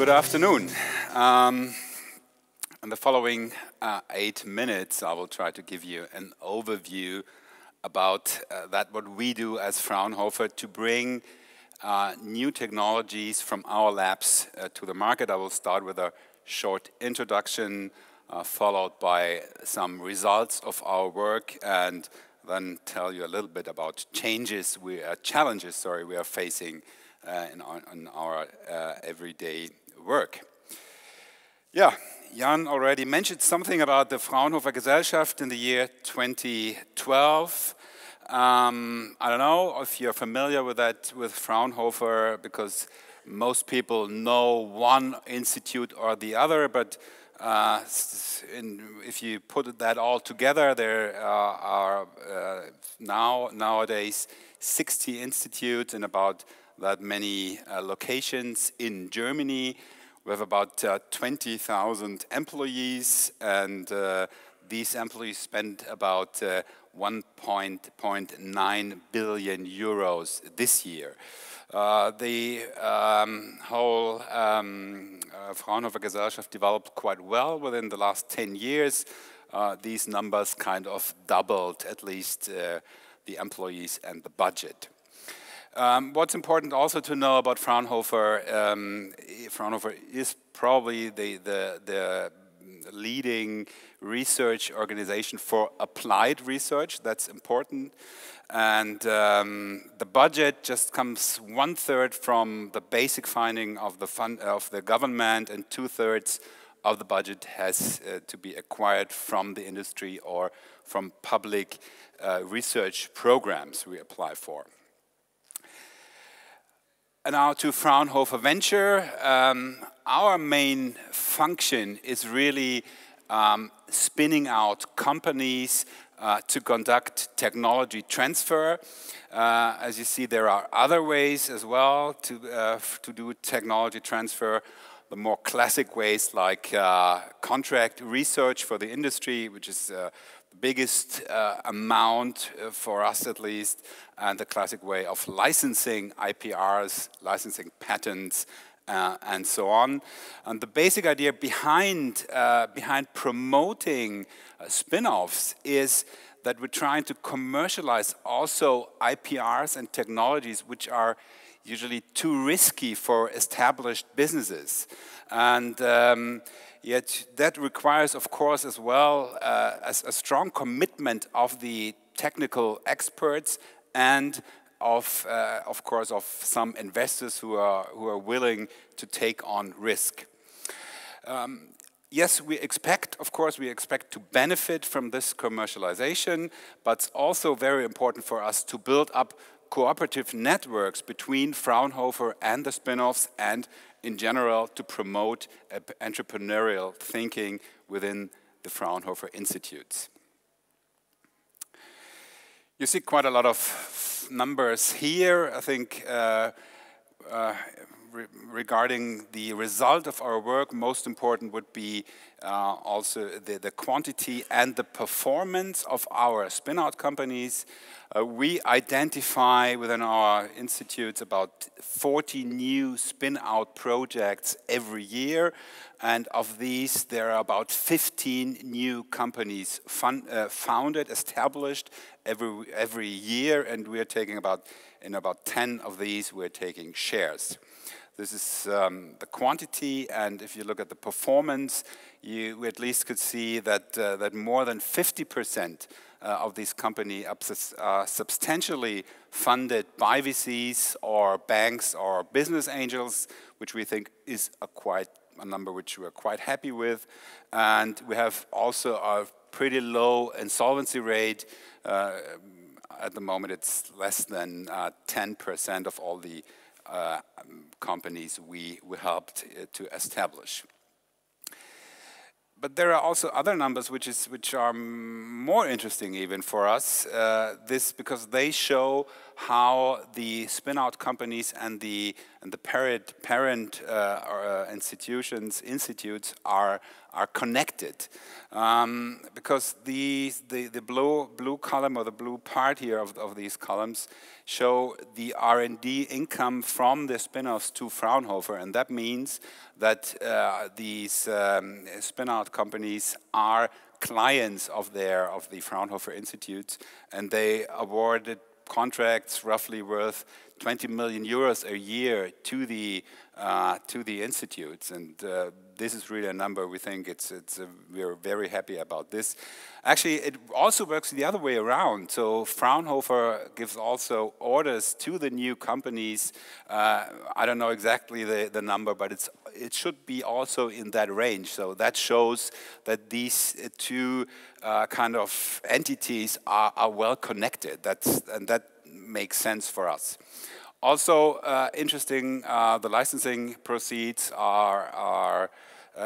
Good afternoon. In the following 8 minutes, I will try to give you an overview about what we do as Fraunhofer to bring new technologies from our labs to the market. I will start with a short introduction, followed by some results of our work, and then tell you a little bit about challenges we are facing in our everyday work. Yeah, Jan already mentioned something about the Fraunhofer Gesellschaft in the year 2012. I don't know if you're familiar with that, with Fraunhofer, because most people know one institute or the other, but if you put that all together, there are nowadays 60 institutes in about that many locations in Germany. We have about 20,000 employees, and these employees spend about 1.9 billion euros this year. The whole Fraunhofer Gesellschaft developed quite well within the last 10 years. These numbers kind of doubled, at least the employees and the budget. What's important also to know about Fraunhofer, Fraunhofer is probably the leading research organization for applied research. That's important. And the budget just comes 1/3 from the basic funding of the government, and 2/3 of the budget has to be acquired from the industry or from public research programs we apply for. And now to Fraunhofer Venture. Our main function is really spinning out companies to conduct technology transfer. As you see, there are other ways as well to do technology transfer. The more classic ways, like contract research for the industry, which is the biggest amount for us at least, and the classic way of licensing IPRs, licensing patents, and so on. And the basic idea behind promoting spin-offs is that we're trying to commercialize also IPRs and technologies which are usually too risky for established businesses. And yet that requires, of course, as well a strong commitment of the technical experts and of course, of some investors who are willing to take on risk. Yes, we expect to benefit from this commercialization, but it's also very important for us to build up cooperative networks between Fraunhofer and the spin-offs, and in general to promote entrepreneurial thinking within the Fraunhofer institutes. You see quite a lot of numbers here. I think regarding the result of our work, most important would be also the quantity and the performance of our spin-out companies. We identify within our institutes about 40 new spin-out projects every year, and of these there are about 15 new companies founded, established every year, and we are taking in about 10 of these we're taking shares. This is the quantity, and if you look at the performance, you at least could see that more than 50% of these companies are substantially funded by VCs or banks or business angels, which we think is a number which we're quite happy with. And we have also a pretty low insolvency rate. At the moment, it's less than 10% of all the companies we helped to establish. But there are also other numbers which are more interesting even for us. Because they show how the spin-out companies and the parent institutes are connected, because the blue column, or the blue part here of these columns, show the R&D income from the spin-offs to Fraunhofer, and that means that these spin-out companies are clients of the Fraunhofer institutes, and they awarded contracts roughly worth 20 million euros a year to the institutes, and this is really a number we think we're very happy about this. Actually, it also works the other way around. So Fraunhofer gives also orders to the new companies. I don't know exactly the number, but it should be also in that range. So that shows that these two kind of entities are well connected. And that makes sense for us. Also interesting, the licensing proceeds are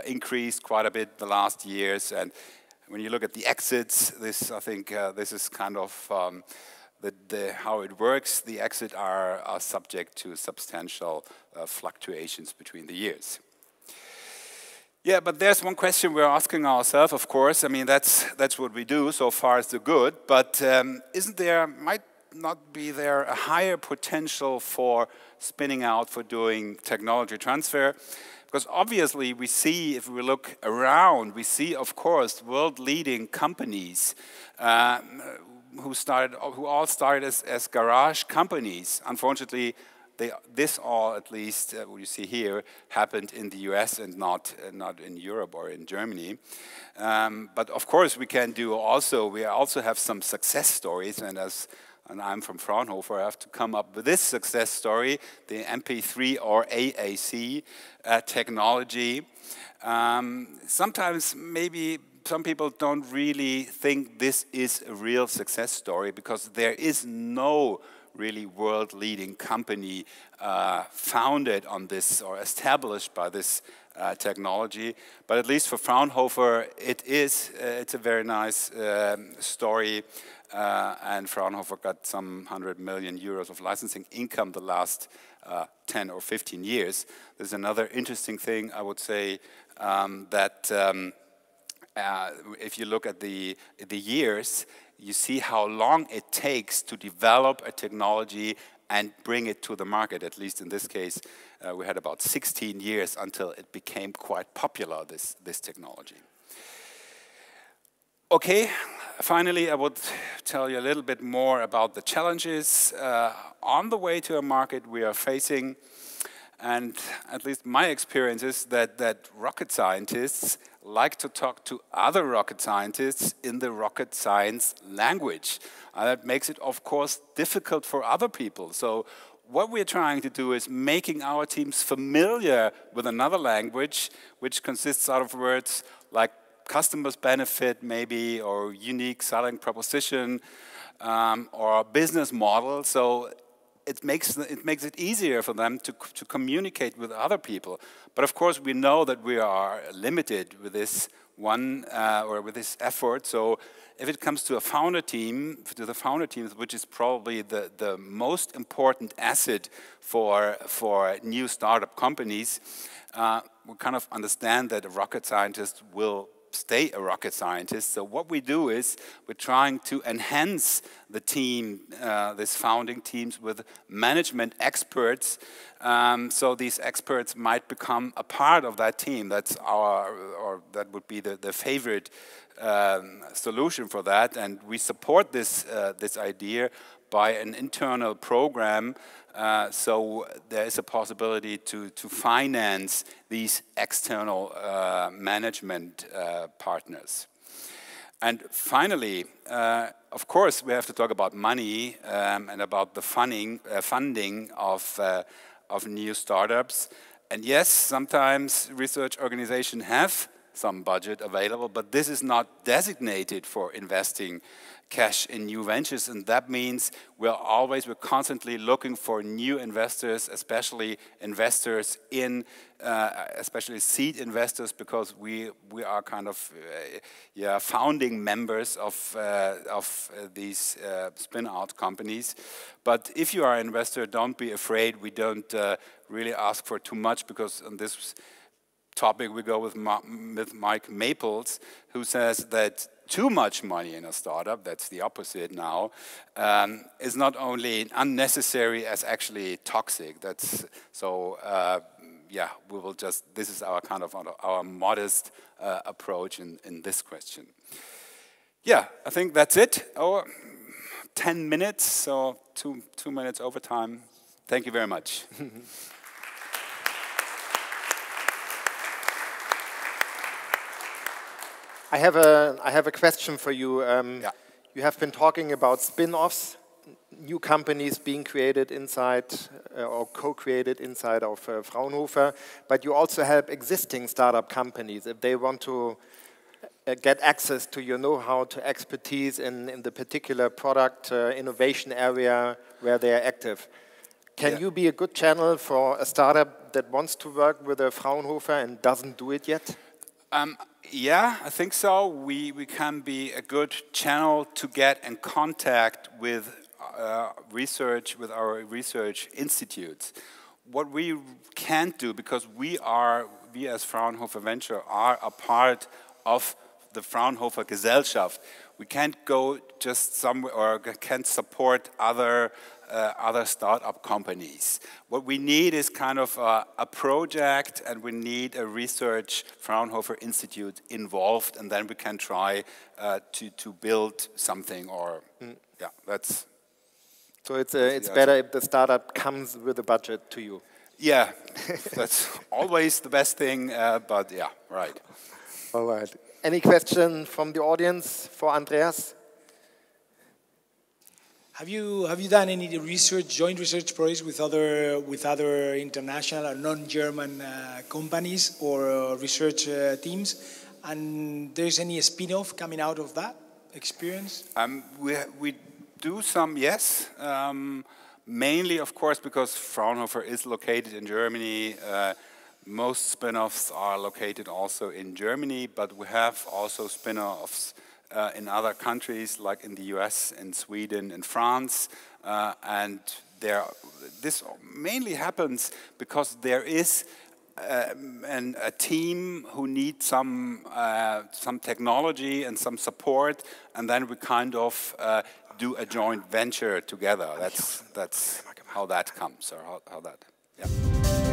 increased quite a bit the last years, and when you look at the exits, I think this is kind of how it works. The exits are subject to substantial fluctuations between the years. Yeah, but there's one question we're asking ourselves, of course. I mean, that's what we do. So far, so good. But might not be there a higher potential for spinning out, for doing technology transfer? Because obviously we see, if we look around, we see, of course, world-leading companies who all started as garage companies. Unfortunately, this all, at least what you see here, happened in the US and not in Europe or in Germany. But of course, we also have some success stories, and I'm from Fraunhofer, I have to come up with this success story, the MP3 or AAC technology. Sometimes maybe some people don't really think this is a real success story, because there is no really world-leading company founded on this or established by this technology. But at least for Fraunhofer, it's a very nice story. And Fraunhofer got some 100 million euros of licensing income the last 10 or 15 years. There's another interesting thing, I would say, that if you look at the years, you see how long it takes to develop a technology and bring it to the market. At least in this case, we had about 16 years until it became quite popular, this technology. Okay, finally, I would tell you a little bit more about the challenges on the way to a market we are facing. And at least my experience is that rocket scientists like to talk to other rocket scientists in the rocket science language. That makes it, of course, difficult for other people. So what we're trying to do is making our teams familiar with another language, which consists out of words like customers benefit, maybe, or unique selling proposition, or business model. So it makes it easier for them to communicate with other people. But of course, we know that we are limited with this with this effort. So if it comes to a founder team, which is probably the most important asset for new startup companies, we kind of understand that a rocket scientist will stay a rocket scientist. So what we do is we're trying to enhance the team, these founding teams, with management experts. So these experts might become a part of that team. That would be the favorite solution for that. And we support this idea by an internal program. So there is a possibility to finance these external management partners. And finally, of course, we have to talk about money and about the funding of new startups. And yes, sometimes research organizations have some budget available, but this is not designated for investing cash in new ventures, and that means we're constantly looking for new investors, especially investors in, especially seed investors, because we are kind of founding members of these spin-out companies. But if you are an investor, don't be afraid. We don't really ask for too much, because on this topic we go with Mike Maples, who says that too much money in a startup, that's the opposite now, is not only unnecessary as actually toxic. That's so. Yeah, we will just. This is our kind of our modest approach in this question. Yeah, I think that's it. 10 minutes, so two minutes overtime. Thank you very much. I have a question for you. Yeah. You have been talking about spin-offs, new companies being created inside or co-created inside of Fraunhofer, but you also help existing startup companies if they want to get access to your know-how, to expertise in the particular product innovation area where they are active. Can you be a good channel for a startup that wants to work with a Fraunhofer and doesn't do it yet? Yeah, I think so. We can be a good channel to get in contact with with our research institutes. What we can't do, because we as Fraunhofer Venture are a part of the Fraunhofer Gesellschaft. We can't go just somewhere or can't support other startup companies. What we need is kind of a project, and we need a research Fraunhofer Institute involved, and then we can try to build something. Or yeah, that's. So it's better if the startup comes with a budget to you. Yeah, that's always the best thing. But yeah, right. All right. Any question from the audience for Andreas? Have you done any joint research projects with other international or non-German companies or research teams? And there's any spin-off coming out of that experience? We do some, yes. Mainly, of course, because Fraunhofer is located in Germany. Most spin-offs are located also in Germany, but we have also spin-offs in other countries, like in the US, in Sweden, in France, and this mainly happens because there is a team who needs some technology and some support, and then we kind of do a joint venture together. That's how that comes, or how that. Yeah.